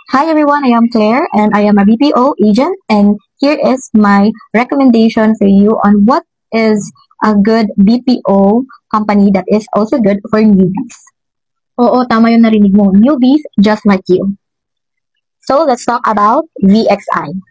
Hi everyone, I am Claire and I am a BPO agent and here is my recommendation for you on what is a good BPO company that is also good for newbies. Oo, tama yung narinig mo. Newbies just like you. So let's talk about VXI.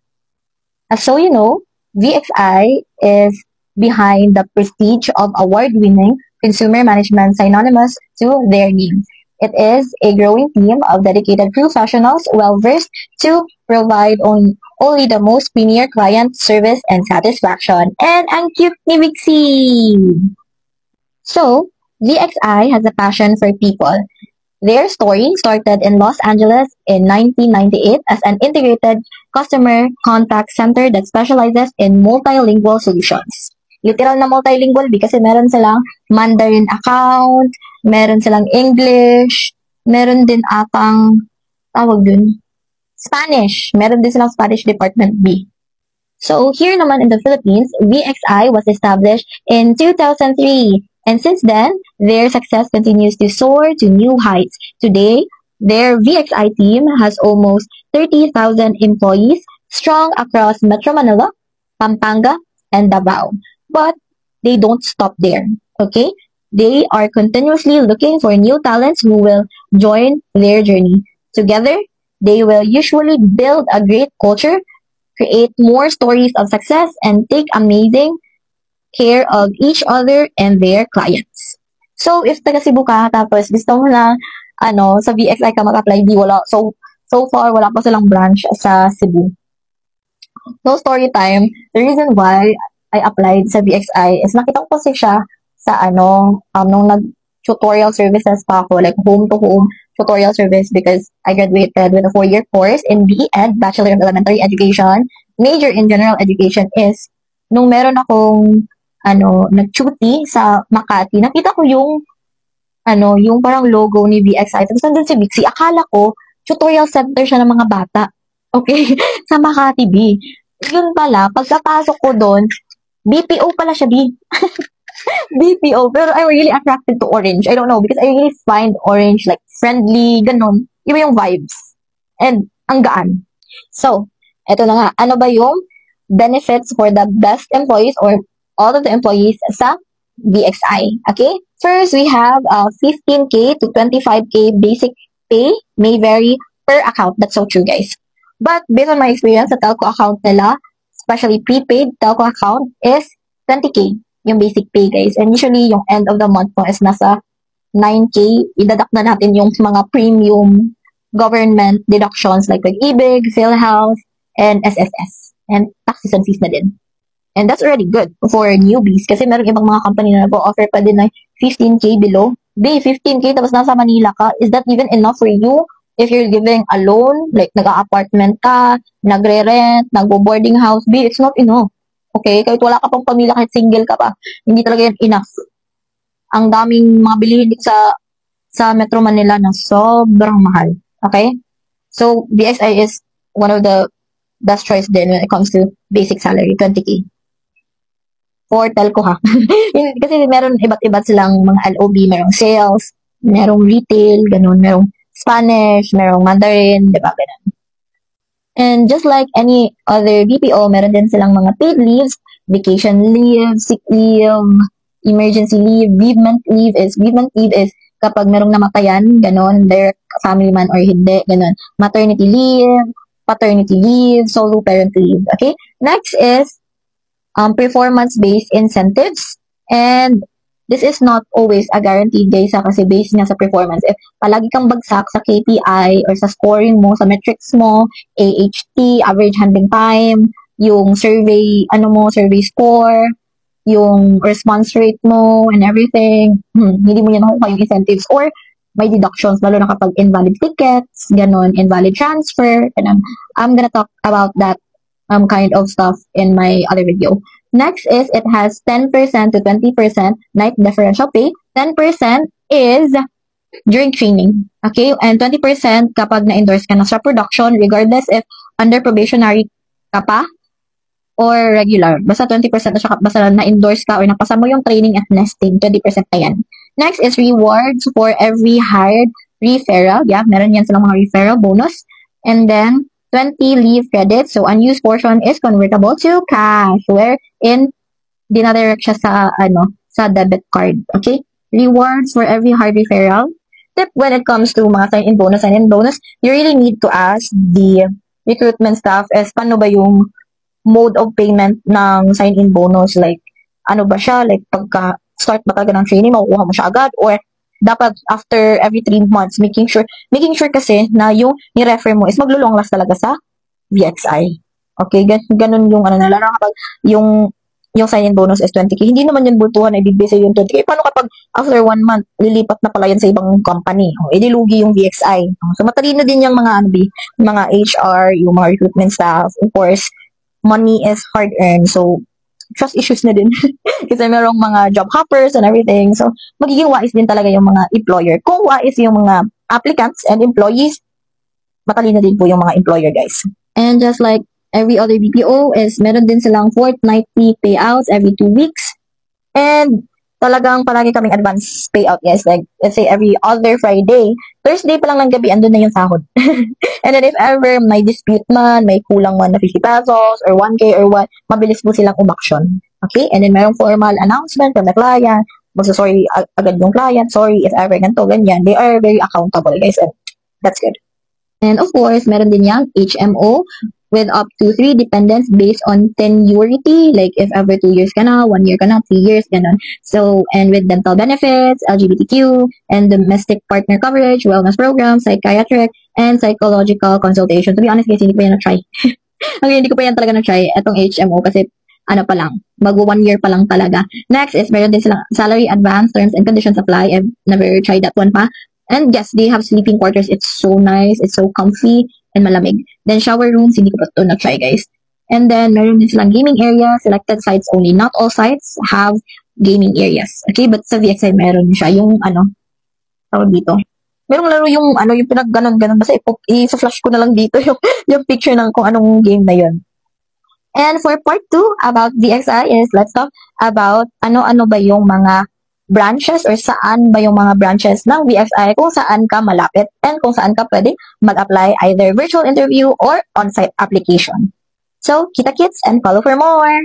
As so you know, VXI is behind the prestige of award-winning consumer management synonymous to their name. It is a growing team of dedicated professionals well-versed to provide only the most premier client service and satisfaction. And ang cute ni Vixie! So, VXI has a passion for people. Their story started in Los Angeles in 1998 as an integrated customer contact center that specializes in multilingual solutions. Literal na multilingual kasi meron silang Mandarin account, meron silang English, meron din atang, tawag dun, Spanish. Meron din silang Spanish Department B. So here naman in the Philippines, VXI was established in 2003. And since then, their success continues to soar to new heights. Today, their VXI team has almost 30,000 employees strong across Metro Manila, Pampanga, and Davao. But they don't stop there, okay? They are continuously looking for new talents who will join their journey. Together, they will usually build a great culture, create more stories of success, and take amazing care of each other and their clients. So, if taga Cebu ka, tapos gusto mo na, sa VXI ka mag-apply, di wala. So far, wala pa silang branch sa Cebu. No story time. The reason why I applied sa VXI is nakita ko kasi siya sa nung nag-tutorial services pa ako, like home-to-home tutorial service because I graduated with a 4-year course in BEd, Bachelor of Elementary Education. Major in General Education is, nung meron akong nag-duty sa Makati, nakita ko yung parang logo ni VXI. Tapos nandun si Vixie, akala ko, tutorial center siya ng mga bata. Okay? Sa Makati, B. Yun pala, pagkapasok ko doon, BPO pala siya, B. BPO. Pero I'm really attracted to orange. I don't know, because I really find orange like friendly, ganon. Iba yung vibes. And ang gaan. So, eto na nga. Ano ba yung benefits for the best employees or all of the employees sa VXI? Okay? First, we have 15K to 25K basic pay may vary per account. That's so true, guys. But based on my experience sa telco account nila, especially prepaid telco account, is 20K yung basic pay, guys. And usually, yung end of the month po is nasa 9K. Idadak na natin yung mga premium government deductions like Pag-ibig, PhilHealth, and SSS. And taxes and fees na din. And that's already good for newbies kasi meron ibang mga company na nag-offer pa din ng 15K below. 15K tapos nasa Manila ka, is that even enough for you? If you're giving a loan, like nag-apartment ka, nagre-rent, nag-boarding house, it's not enough. Okay? Kahit wala ka pang pamilya, kahit single ka pa, hindi talaga yan enough. Ang daming mga bilihin dito sa Metro Manila na sobrang mahal. Okay? So, BSI is one of the best choice din when it comes to basic salary, 20K. For telco ha. Kasi meron iba't-iba silang mga LOB, merong sales, merong retail, ganun, merong Spanish, merong Mandarin, di ba, ganun. And just like any other BPO, meron din silang mga paid leaves, vacation leave, sick leave, emergency leave, bereavement leave is kapag merong namatayan, ganon, their family man or hindi, ganon. Maternity leave, paternity leave, solo parent leave, okay? Next is performance-based incentives. And this is not always a guarantee, guys, kasi based nga sa performance. If palagi kang bagsak sa KPI or sa scoring mo, sa metrics mo, AHT, average handling time, yung survey score, yung response rate mo, and everything, hindi mo yan nakuha yung incentives. Or may deductions, lalo na kapag invalid tickets, ganon, invalid transfer, and I'm gonna talk about that kind of stuff in my other video. Next is it has 10% to 20% night differential pay. 10% is during training. Okay? And 20% kapag na-endorse ka na sa production, regardless if under probationary ka pa or regular. Basta 20% na siya, basta na-endorse ka or napasa mo yung training at nesting, 20% na yan. Next is rewards for every hired referral. Yeah, meron yan silang mga referral bonus. And then 20 leave credits. So unused portion is convertible to cash wherein dinadirect siya sa debit card. Okay? Rewards for every hard referral. Tip when it comes to mga sign-in bonus, you really need to ask the recruitment staff is paano ba yung mode of payment ng sign-in bonus. Like, ano ba siya? Like, pagka start ba talaga ng training, makukuha mo siya agad? Or dapat after every 3 months, making sure kasi na yung ni-refer mo is maglo-long last talaga sa VXI. Okay? Ganun yung ano na, lalo kapag yung sign-in bonus is 20K. Hindi naman yun bultuhan na ibibigay sa yung 20K. Paano kapag after 1 month, lilipat na pala yan sa ibang company? Idilugi yung VXI. So, matalino din yung mga HR, yung mga recruitment staff. Of course, money is hard-earned. So, trust issues na din. Kasi merong mga job hoppers and everything. So, magiging wise din talaga yung mga employer. Kung wise yung mga applicants and employees, matalino din po yung mga employer, guys. And just like every other BPO is meron din silang fortnightly payouts every 2 weeks. And talagang palagi kaming advance payout, guys. Like, let's say every other Friday, Thursday pa lang ng gabi, andun na yung sahod. And then if ever may dispute man, may kulang man na 50 pesos or 1K or what, mabilis po silang umaksyon. Okay? And then mayroong formal announcement from the client. Magsasorry agad yung client. Sorry if ever ganito, ganyan. They are very accountable, guys. And that's good. And of course, meron din yung HMO with up to 3 dependents based on tenuity. Like, if ever 2 years ka na, 1 year ka na, 3 years, ganon. So, and with dental benefits, LGBTQ, and domestic partner coverage, wellness programs, psychiatric, and psychological consultation. To be honest, guys, hindi ko pa yan na-try. Okay, hindi ko pa yan talaga na-try, itong HMO, kasi ano pa lang, bago 1 year pa lang talaga. Next is, meron din silang salary advance, terms and conditions apply. I've never tried that one pa. And yes, they have sleeping quarters. It's so nice. It's so comfy and malamig. Then shower rooms, hindi ko pa ito na-try, guys. And then meron din silang gaming area, selected sites only. Not all sites have gaming areas. Okay, but sa VXI meron siya yung tawag dito. Merong laro yung yung pinag-ganon-ganon. Basta i-flash ko na lang dito yung picture ng kung anong game na yun. And for part 2 about VXI is let's talk about ano-ano ba yung mga branches or saan ba yung mga branches ng VXI, kung saan ka malapit and kung saan ka pwede mag-apply either virtual interview or on-site application. So, kita kits and follow for more!